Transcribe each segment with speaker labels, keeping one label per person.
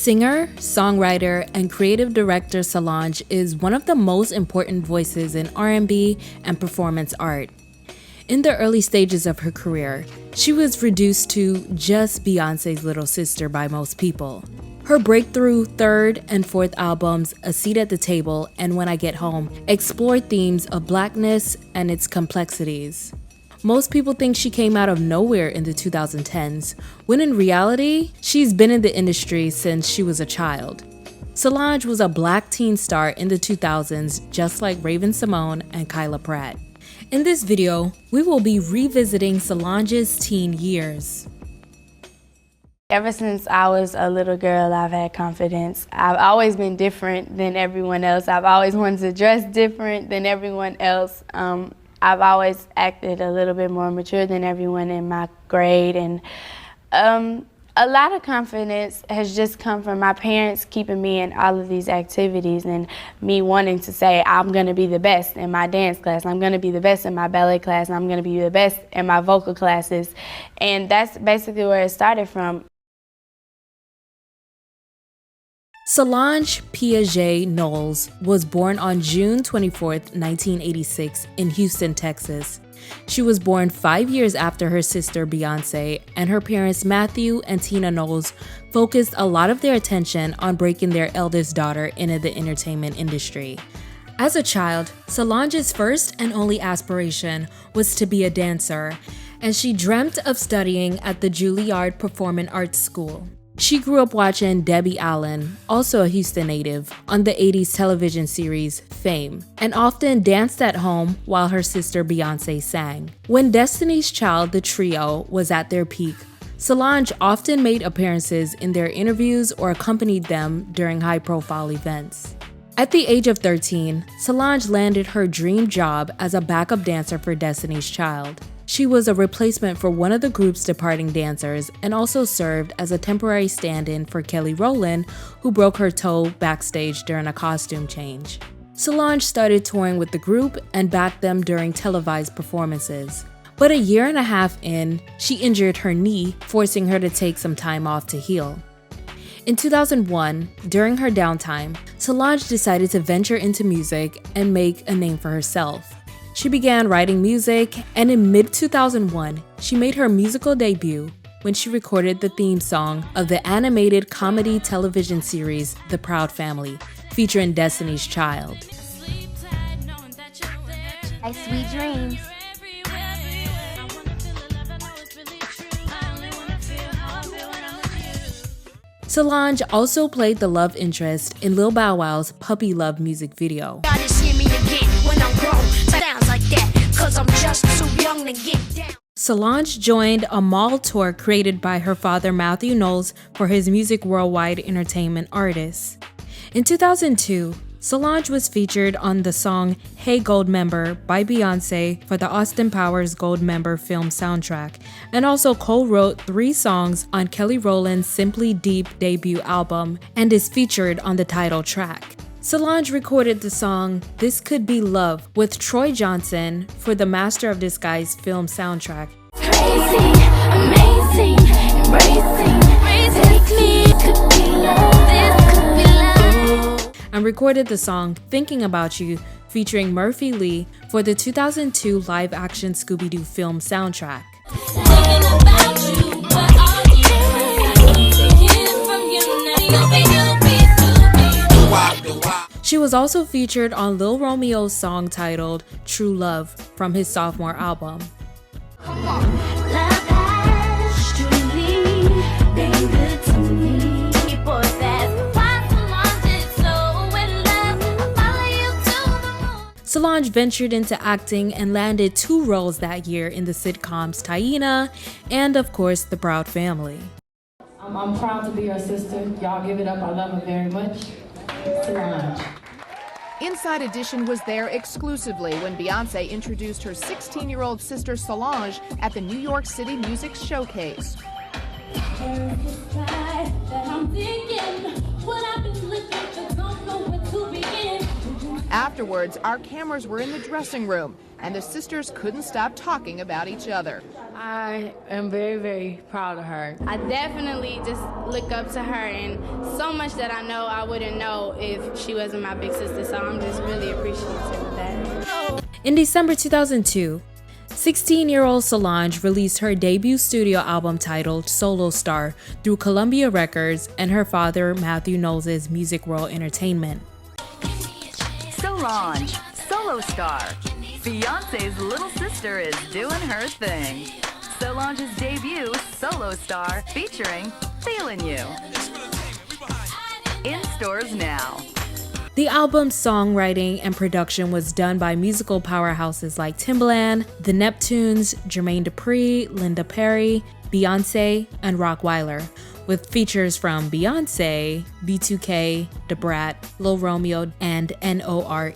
Speaker 1: Singer, songwriter, and creative director Solange is one of the most important voices in R&B and performance art. In the early stages of her career, she was reduced to just Beyoncé's little sister by most people. Her breakthrough third and fourth albums, A Seat at the Table and When I Get Home, explored themes of Blackness and its complexities. Most people think she came out of nowhere in the 2010s, when in reality, she's been in the industry since she was a child. Solange was a Black teen star in the 2000s, just like Raven-Symoné and Kyla Pratt. In this video, we will be revisiting Solange's teen years.
Speaker 2: Ever since I was a little girl, I've had confidence. I've always been different than everyone else. I've always wanted to dress different than everyone else. I've always acted a little bit more mature than everyone in my grade, and a lot of confidence has just come from my parents keeping me in all of these activities and me wanting to say I'm going to be the best in my dance class, I'm going to be the best in my ballet class, and I'm going to be the best in my vocal classes. And that's basically where it started from.
Speaker 1: Solange Piaget Knowles was born on June 24, 1986 in Houston, Texas. She was born 5 years after her sister Beyoncé, and her parents Matthew and Tina Knowles focused a lot of their attention on breaking their eldest daughter into the entertainment industry. As a child, Solange's first and only aspiration was to be a dancer, and she dreamt of studying at the Juilliard Performing Arts School. She grew up watching Debbie Allen, also a Houston native, on the 80s television series Fame, and often danced at home while her sister Beyoncé sang. When Destiny's Child, the trio, was at their peak, Solange often made appearances in their interviews or accompanied them during high-profile events. At the age of 13, Solange landed her dream job as a backup dancer for Destiny's Child. She was a replacement for one of the group's departing dancers and also served as a temporary stand-in for Kelly Rowland, who broke her toe backstage during a costume change. Solange started touring with the group and backed them during televised performances. But a year and a half in, she injured her knee, forcing her to take some time off to heal. In 2001, during her downtime, Solange decided to venture into music and make a name for herself. She began writing music, and in mid-2001, she made her musical debut when she recorded the theme song of the animated comedy television series The Proud Family, featuring Destiny's Child.
Speaker 2: My sweet dreams.
Speaker 1: Solange also played the love interest in Lil Bow Wow's Puppy Love music video. Solange joined a mall tour created by her father Matthew Knowles for his Music Worldwide Entertainment artists. In 2002, Solange was featured on the song Hey Goldmember by Beyoncé for the Austin Powers Goldmember film soundtrack, and also co-wrote 3 songs on Kelly Rowland's Simply Deep debut album and is featured on the title track. Solange recorded the song This Could Be Love with Troy Johnson for the Master of Disguise film soundtrack.
Speaker 3: Crazy, amazing, embracing, take me, could be love, this could be love.
Speaker 1: And recorded the song Thinking About You featuring Murphy Lee for the 2002 live-action Scooby-Doo film soundtrack.
Speaker 3: Thinking about you, what are you taking from you now?
Speaker 1: She was also featured on Lil Romeo's song titled True Love from his sophomore album. Solange ventured into acting and landed 2 roles that year in the sitcoms Taina and, of course, The Proud Family.
Speaker 4: I'm proud to be her sister. Y'all give it up. I love her very much. Solange.
Speaker 5: Inside Edition was there exclusively when Beyoncé introduced her 16-year-old sister Solange at the New York City Music Showcase. Afterwards, our cameras were in the dressing room, and the sisters couldn't stop talking about each other.
Speaker 4: I am very, very proud of her.
Speaker 2: I definitely just look up to her, and so much that I know I wouldn't know if she wasn't my big sister, so I'm just really appreciative of that.
Speaker 1: In December 2002, 16-year-old Solange released her debut studio album titled Solo Star through Columbia Records and her father Matthew Knowles' Music World Entertainment.
Speaker 6: Solange, Solo Star. Beyonce's little sister is doing her thing. Solange's debut, Solo Star, featuring Feelin' You. In stores now.
Speaker 1: The album's songwriting and production was done by musical powerhouses like Timbaland, The Neptunes, Jermaine Dupri, Linda Perry, Beyonce, and Rockweiler, with features from Beyonce, B2K, Da Brat, Lil Romeo, and NORE.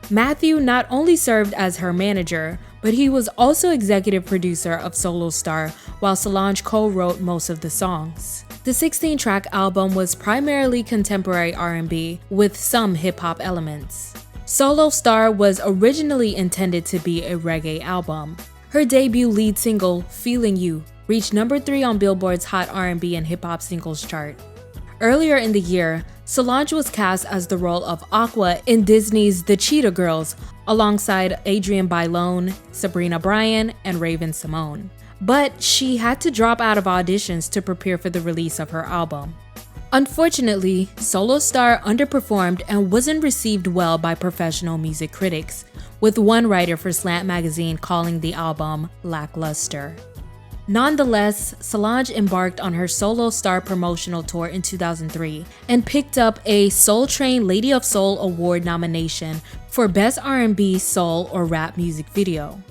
Speaker 1: Matthew not only served as her manager, but he was also executive producer of Solo Star, while Solange co-wrote most of the songs. The 16-track album was primarily contemporary R&B with some hip-hop elements. Solo Star was originally intended to be a reggae album. Her debut lead single, Feelin' You, reached number 3 on Billboard's Hot R&B and Hip Hop Singles chart. Earlier in the year, Solange was cast as the role of Aqua in Disney's The Cheetah Girls, alongside Adrienne Bailon, Sabrina Bryan, and Raven Simone. But she had to drop out of auditions to prepare for the release of her album. Unfortunately, Solo Star underperformed and wasn't received well by professional music critics, with one writer for Slant magazine calling the album lackluster. Nonetheless, Solange embarked on her Solo Star promotional tour in 2003 and picked up a Soul Train Lady of Soul Award nomination for Best R&B, Soul, or Rap Music Video.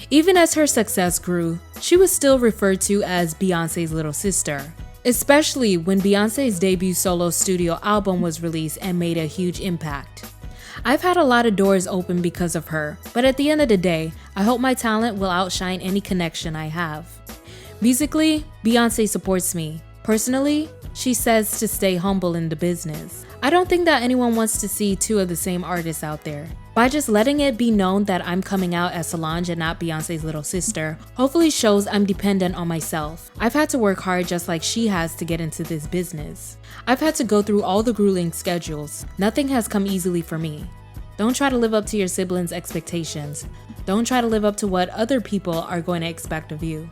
Speaker 1: Even as her success grew, she was still referred to as Beyonce's little sister, especially when Beyonce's debut solo studio album was released and made a huge impact. I've had a lot of doors open because of her, but at the end of the day, I hope my talent will outshine any connection I have. Musically, Beyonce supports me. Personally, she says to stay humble in the business. I don't think that anyone wants to see two of the same artists out there. By just letting it be known that I'm coming out as Solange and not Beyonce's little sister, hopefully shows I'm dependent on myself. I've had to work hard just like she has to get into this business. I've had to go through all the grueling schedules. Nothing has come easily for me. Don't try to live up to your siblings' expectations. Don't try to live up to what other people are going to expect of you.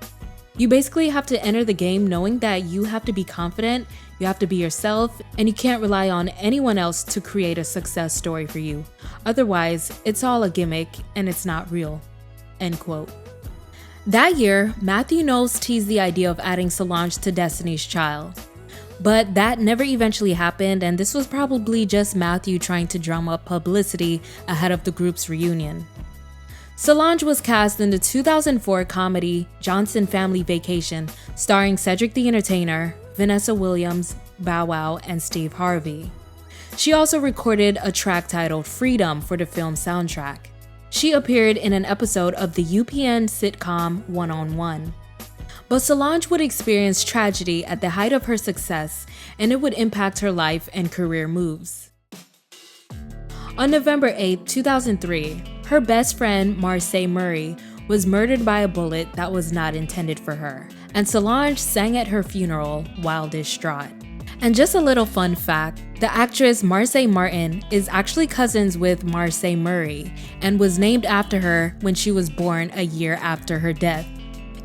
Speaker 1: You basically have to enter the game knowing that you have to be confident, you have to be yourself, and you can't rely on anyone else to create a success story for you. Otherwise, it's all a gimmick and it's not real." End quote. That year, Matthew Knowles teased the idea of adding Solange to Destiny's Child. But that never eventually happened, and this was probably just Matthew trying to drum up publicity ahead of the group's reunion. Solange was cast in the 2004 comedy Johnson Family Vacation, starring Cedric the Entertainer, Vanessa Williams, Bow Wow, and Steve Harvey. She also recorded a track titled Freedom for the film soundtrack. She appeared in an episode of the UPN sitcom One on One. But Solange would experience tragedy at the height of her success, and it would impact her life and career moves. On November 8, 2003, her best friend, Marseille Murray, was murdered by a bullet that was not intended for her, and Solange sang at her funeral while distraught. And just a little fun fact, the actress Marseille Martin is actually cousins with Marseille Murray and was named after her when she was born a year after her death.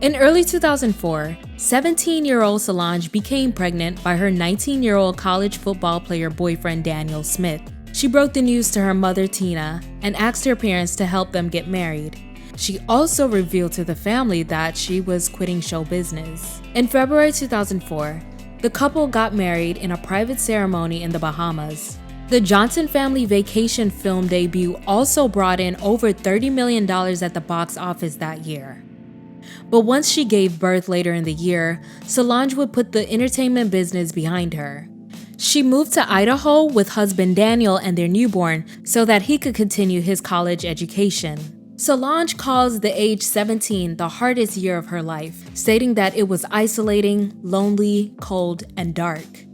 Speaker 1: In early 2004, 17-year-old Solange became pregnant by her 19-year-old college football player boyfriend Daniel Smith. She broke the news to her mother Tina and asked her parents to help them get married. She also revealed to the family that she was quitting show business. In February 2004, the couple got married in a private ceremony in the Bahamas. The Johnson Family Vacation film debut also brought in over $30 million at the box office that year. But once she gave birth later in the year, Solange would put the entertainment business behind her. She moved to Idaho with husband Daniel and their newborn so that he could continue his college education. Solange calls the age 17 the hardest year of her life, stating that it was isolating, lonely, cold, and dark.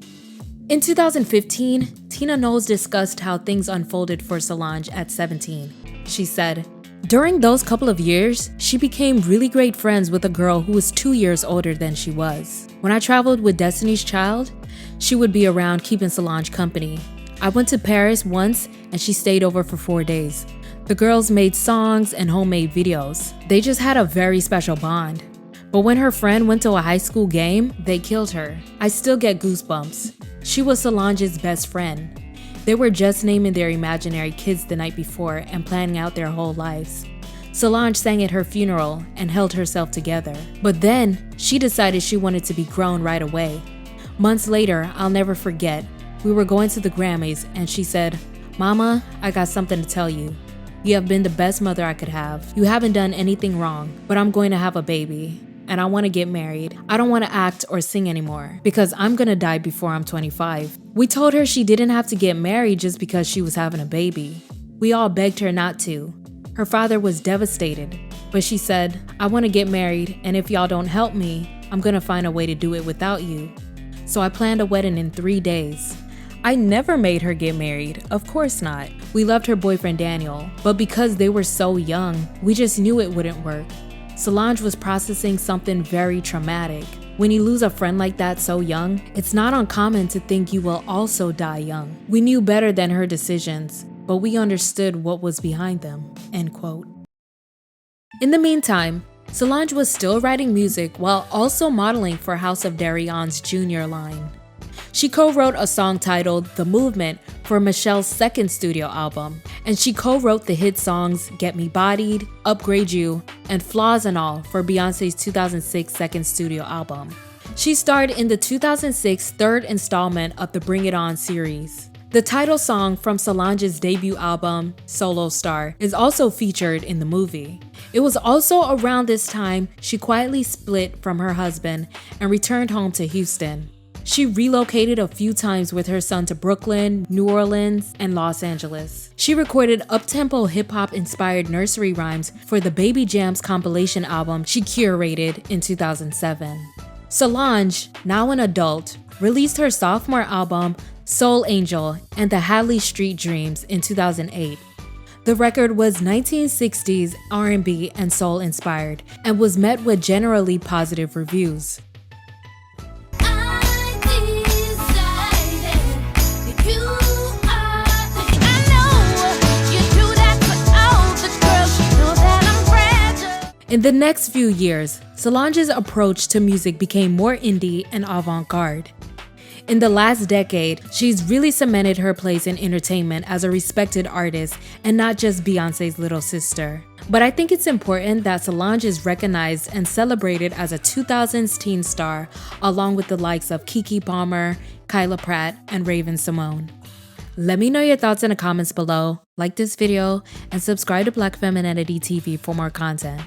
Speaker 1: In 2015, Tina Knowles discussed how things unfolded for Solange at 17. She said, "During those couple of years, she became really great friends with a girl who was 2 years older than she was. When I traveled with Destiny's Child, she would be around keeping Solange company. I went to Paris once and she stayed over for 4 days. The girls made songs and homemade videos. They just had a very special bond. But when her friend went to a high school game, they killed her. I still get goosebumps. She was Solange's best friend. They were just naming their imaginary kids the night before and planning out their whole lives. Solange sang at her funeral and held herself together. But then, she decided she wanted to be grown right away. Months later, I'll never forget, we were going to the Grammys and she said, 'Mama, I got something to tell you. You have been the best mother I could have. You haven't done anything wrong, but I'm going to have a baby. And I want to get married. I don't want to act or sing anymore because I'm going to die before I'm 25. We told her she didn't have to get married just because she was having a baby. We all begged her not to. Her father was devastated, but she said, I want to get married, and if y'all don't help me, I'm going to find a way to do it without you. So I planned a wedding in 3 days. I never made her get married, of course not. We loved her boyfriend Daniel, but because they were so young, we just knew it wouldn't work. Solange was processing something very traumatic. When you lose a friend like that so young, it's not uncommon to think you will also die young. We knew better than her decisions, but we understood what was behind them." End quote. In the meantime, Solange was still writing music while also modeling for House of Darion's Junior line. She co-wrote a song titled The Movement for Michelle's second studio album, and she co-wrote the hit songs Get Me Bodied, Upgrade You, and Flaws and All for Beyoncé's 2006 second studio album. She starred in the 2006 third installment of the Bring It On series. The title song from Solange's debut album, Solo Star, is also featured in the movie. It was also around this time she quietly split from her husband and returned home to Houston. She relocated a few times with her son to Brooklyn, New Orleans, and Los Angeles. She recorded up-tempo hip-hop inspired nursery rhymes for the Baby Jams compilation album she curated in 2007. Solange, now an adult, released her sophomore album, Soul Angel and the Hadley Street Dreams in 2008. The record was 1960s R&B and soul inspired and was met with generally positive reviews. In the next few years, Solange's approach to music became more indie and avant-garde. In the last decade, she's really cemented her place in entertainment as a respected artist and not just Beyoncé's little sister. But I think it's important that Solange is recognized and celebrated as a 2000s teen star, along with the likes of Keke Palmer, Kyla Pratt, and Raven-Symoné. Let me know your thoughts in the comments below, like this video, and subscribe to Black Femininity TV for more content.